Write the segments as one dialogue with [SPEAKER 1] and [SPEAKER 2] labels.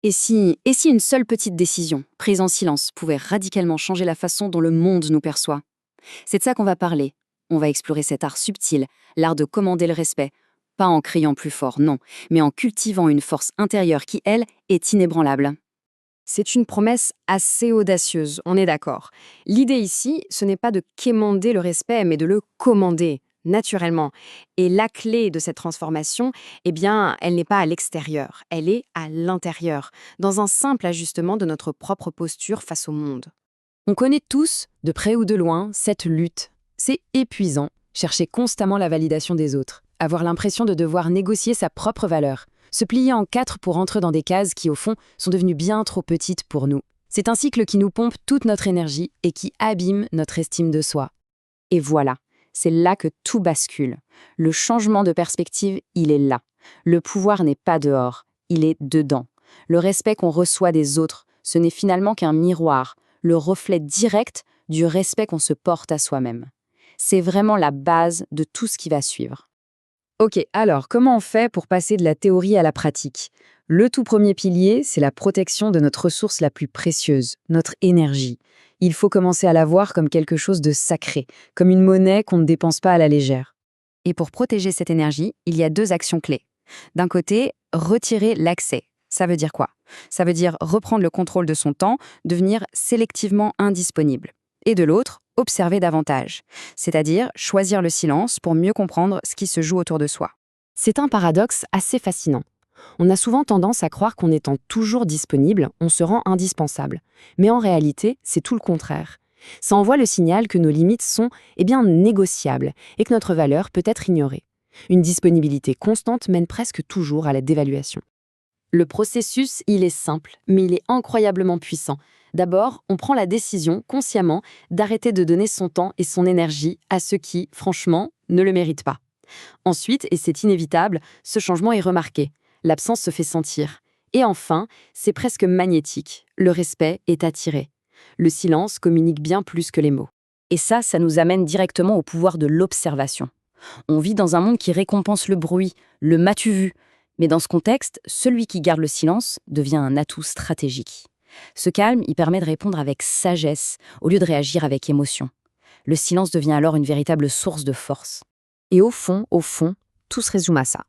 [SPEAKER 1] Et si une seule petite décision, prise en silence, pouvait radicalement changer la façon dont le monde nous perçoit? C'est de ça qu'on va parler. On va explorer cet art subtil, l'art de commander le respect. Pas en criant plus fort, non, mais en cultivant une force intérieure qui, elle, est inébranlable.
[SPEAKER 2] C'est une promesse assez audacieuse, on est d'accord. L'idée ici, ce n'est pas de quémander le respect, mais de le commander, naturellement. Et la clé de cette transformation, eh bien, elle n'est pas à l'extérieur, elle est à l'intérieur, dans un simple ajustement de notre propre posture face au monde. On connaît tous, de près ou de loin, cette lutte. C'est épuisant, chercher constamment la validation des autres, avoir l'impression de devoir négocier sa propre valeur, se plier en quatre pour entrer dans des cases qui, au fond, sont devenues bien trop petites pour nous. C'est un cycle qui nous pompe toute notre énergie et qui abîme notre estime de soi.
[SPEAKER 1] Et voilà, c'est là que tout bascule. Le changement de perspective, il est là. Le pouvoir n'est pas dehors, il est dedans. Le respect qu'on reçoit des autres, ce n'est finalement qu'un miroir, le reflet direct du respect qu'on se porte à soi-même. C'est vraiment la base de tout ce qui va suivre.
[SPEAKER 2] Ok, alors comment on fait pour passer de la théorie à la pratique? Le tout premier pilier, c'est la protection de notre ressource la plus précieuse, notre énergie. Il faut commencer à la voir comme quelque chose de sacré, comme une monnaie qu'on ne dépense pas à la légère.
[SPEAKER 1] Et pour protéger cette énergie, il y a deux actions clés. D'un côté, retirer l'accès. Ça veut dire quoi? Ça veut dire reprendre le contrôle de son temps, devenir sélectivement indisponible. Et de l'autre, observer davantage. C'est-à-dire choisir le silence pour mieux comprendre ce qui se joue autour de soi.
[SPEAKER 2] C'est un paradoxe assez fascinant. On a souvent tendance à croire qu'en étant toujours disponible, on se rend indispensable. Mais en réalité, c'est tout le contraire. Ça envoie le signal que nos limites sont, négociables et que notre valeur peut être ignorée. Une disponibilité constante mène presque toujours à la dévaluation. Le processus, il est simple, mais il est incroyablement puissant. D'abord, on prend la décision, consciemment, d'arrêter de donner son temps et son énergie à ceux qui, franchement, ne le méritent pas. Ensuite, et c'est inévitable, ce changement est remarqué. L'absence se fait sentir. Et enfin, c'est presque magnétique. Le respect est attiré. Le silence communique bien plus que les mots.
[SPEAKER 1] Et ça nous amène directement au pouvoir de l'observation. On vit dans un monde qui récompense le bruit, le m'as-tu vu. Mais dans ce contexte, celui qui garde le silence devient un atout stratégique. Ce calme, il permet de répondre avec sagesse, au lieu de réagir avec émotion. Le silence devient alors une véritable source de force.
[SPEAKER 2] Et au fond, tout se résume à ça.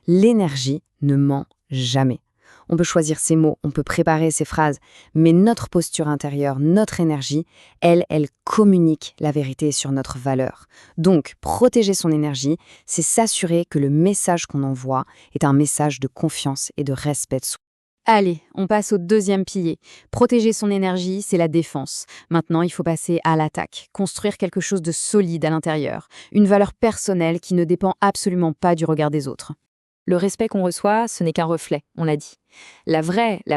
[SPEAKER 2] L'énergie ne ment jamais. On peut choisir ses mots, on peut préparer ses phrases, mais notre posture intérieure, notre énergie, elle communique la vérité sur notre valeur. Donc, protéger son énergie, c'est s'assurer que le message qu'on envoie est un message de confiance et de respect de soi.
[SPEAKER 1] Allez, on passe au deuxième pilier. Protéger son énergie, c'est la défense. Maintenant, il faut passer à l'attaque, construire quelque chose de solide à l'intérieur, une valeur personnelle qui ne dépend absolument pas du regard des autres. Le respect qu'on reçoit, ce n'est qu'un reflet, on l'a dit. La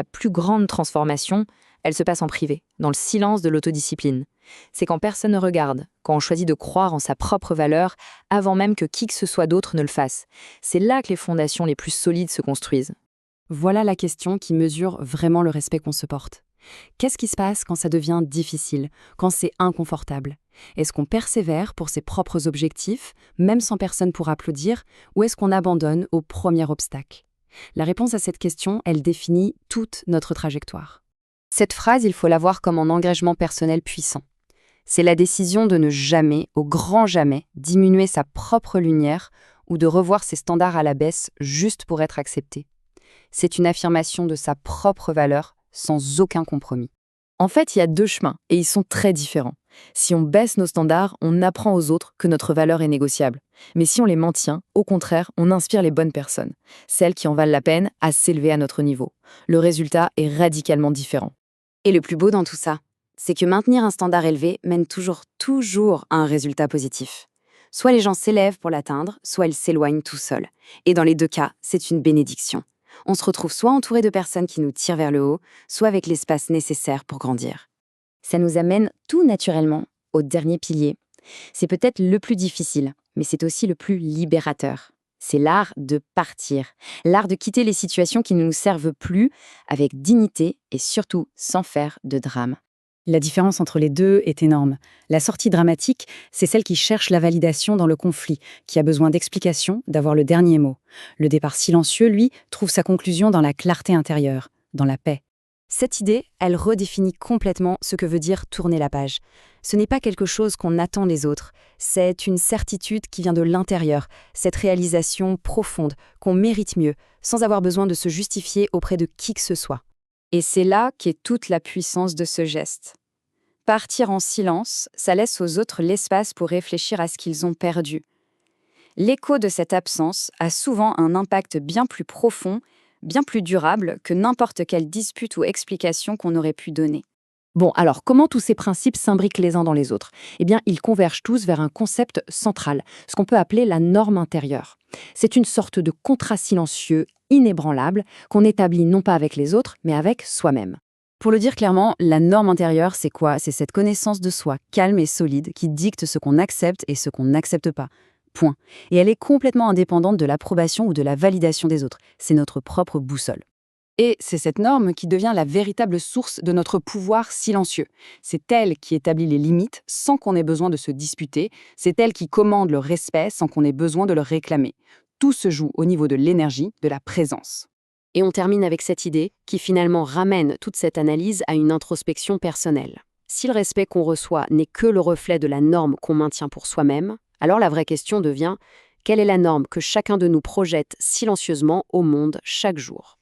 [SPEAKER 1] plus grande transformation, elle se passe en privé, dans le silence de l'autodiscipline. C'est quand personne ne regarde, quand on choisit de croire en sa propre valeur avant même que qui que ce soit d'autre ne le fasse. C'est là que les fondations les plus solides se construisent.
[SPEAKER 2] Voilà la question qui mesure vraiment le respect qu'on se porte. Qu'est-ce qui se passe quand ça devient difficile, quand c'est inconfortable? Est-ce qu'on persévère pour ses propres objectifs, même sans personne pour applaudir, ou est-ce qu'on abandonne au premier obstacle? La réponse à cette question, elle définit toute notre trajectoire.
[SPEAKER 1] Cette phrase, il faut la voir comme un engagement personnel puissant. C'est la décision de ne jamais, au grand jamais, diminuer sa propre lumière ou de revoir ses standards à la baisse juste pour être accepté. C'est une affirmation de sa propre valeur sans aucun compromis.
[SPEAKER 2] En fait, il y a deux chemins, et ils sont très différents. Si on baisse nos standards, on apprend aux autres que notre valeur est négociable. Mais si on les maintient, au contraire, on inspire les bonnes personnes, celles qui en valent la peine à s'élever à notre niveau. Le résultat est radicalement différent.
[SPEAKER 1] Et le plus beau dans tout ça, c'est que maintenir un standard élevé mène toujours à un résultat positif. Soit les gens s'élèvent pour l'atteindre, soit ils s'éloignent tout seuls. Et dans les deux cas, c'est une bénédiction. On se retrouve soit entouré de personnes qui nous tirent vers le haut, soit avec l'espace nécessaire pour grandir. Ça nous amène tout naturellement au dernier pilier. C'est peut-être le plus difficile, mais c'est aussi le plus libérateur. C'est l'art de partir, l'art de quitter les situations qui ne nous servent plus avec dignité et surtout sans faire de drame.
[SPEAKER 2] La différence entre les deux est énorme. La sortie dramatique, c'est celle qui cherche la validation dans le conflit, qui a besoin d'explications, d'avoir le dernier mot. Le départ silencieux, lui, trouve sa conclusion dans la clarté intérieure. dans la paix.
[SPEAKER 1] Cette idée, elle redéfinit complètement ce que veut dire tourner la page. Ce n'est pas quelque chose qu'on attend des autres, c'est une certitude qui vient de l'intérieur, cette réalisation profonde qu'on mérite mieux, sans avoir besoin de se justifier auprès de qui que ce soit. Et c'est là qu'est toute la puissance de ce geste. Partir en silence, ça laisse aux autres l'espace pour réfléchir à ce qu'ils ont perdu. L'écho de cette absence a souvent un impact bien plus profond, bien plus durable que n'importe quelle dispute ou explication qu'on aurait pu donner.
[SPEAKER 2] Bon, alors comment tous ces principes s'imbriquent les uns dans les autres? Eh bien, ils convergent tous vers un concept central, ce qu'on peut appeler la norme intérieure. C'est une sorte de contrat silencieux, inébranlable, qu'on établit non pas avec les autres, mais avec soi-même. Pour le dire clairement, la norme intérieure, c'est quoi? C'est cette connaissance de soi calme et solide qui dicte ce qu'on accepte et ce qu'on n'accepte pas. Point. Et elle est complètement indépendante de l'approbation ou de la validation des autres. C'est notre propre boussole. Et c'est cette norme qui devient la véritable source de notre pouvoir silencieux. C'est elle qui établit les limites sans qu'on ait besoin de se disputer. C'est elle qui commande le respect sans qu'on ait besoin de le réclamer. Tout se joue au niveau de l'énergie, de la présence. Et on termine avec cette idée qui finalement ramène toute cette analyse à une introspection personnelle. Si le respect qu'on reçoit n'est que le reflet de la norme qu'on maintient pour soi-même, alors la vraie question devient: quelle est la norme que chacun de nous projette silencieusement au monde chaque jour ?